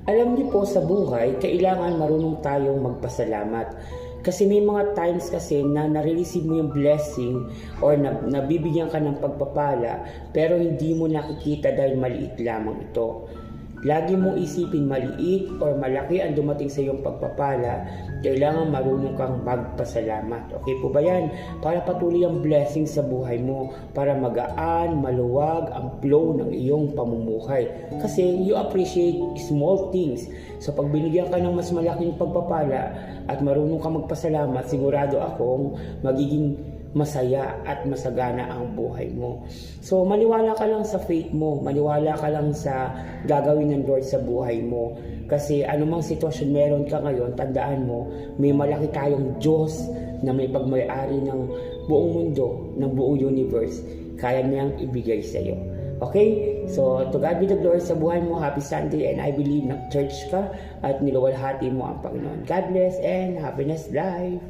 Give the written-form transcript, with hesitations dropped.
Alam niyo po sa buhay, kailangan marunong tayong magpasalamat. Kasi may mga times kasi na nare-receive mo yung blessing or nabibigyan ka ng pagpapala pero hindi mo nakikita dahil maliit lamang ito. Lagi mong isipin maliit or malaki ang dumating sa iyong pagpapala, kailangan marunong kang magpasalamat. Okay po ba yan? Para patuloy ang blessing sa buhay mo, para magaan, maluwag ang flow ng iyong pamumuhay. Kasi you appreciate small things. So pag binigyan ka ng mas malaking pagpapala at marunong kang magpasalamat, sigurado akong magiging masaya at masagana ang buhay mo. So maniwala ka lang sa faith mo, maniwala ka lang sa gagawin ng Lord sa buhay mo. Kasi anumang sitwasyon meron ka ngayon, tandaan mo, may malaki tayong Diyos na may pagmay-ari ng buong mundo, ng buong universe. Kaya niyang ibigay sa iyo. Okay? So, to God be the glory sa buhay mo. Happy Sunday, and I believe na church ka at niluwalhati mo ang Panginoon. God bless and happiness life!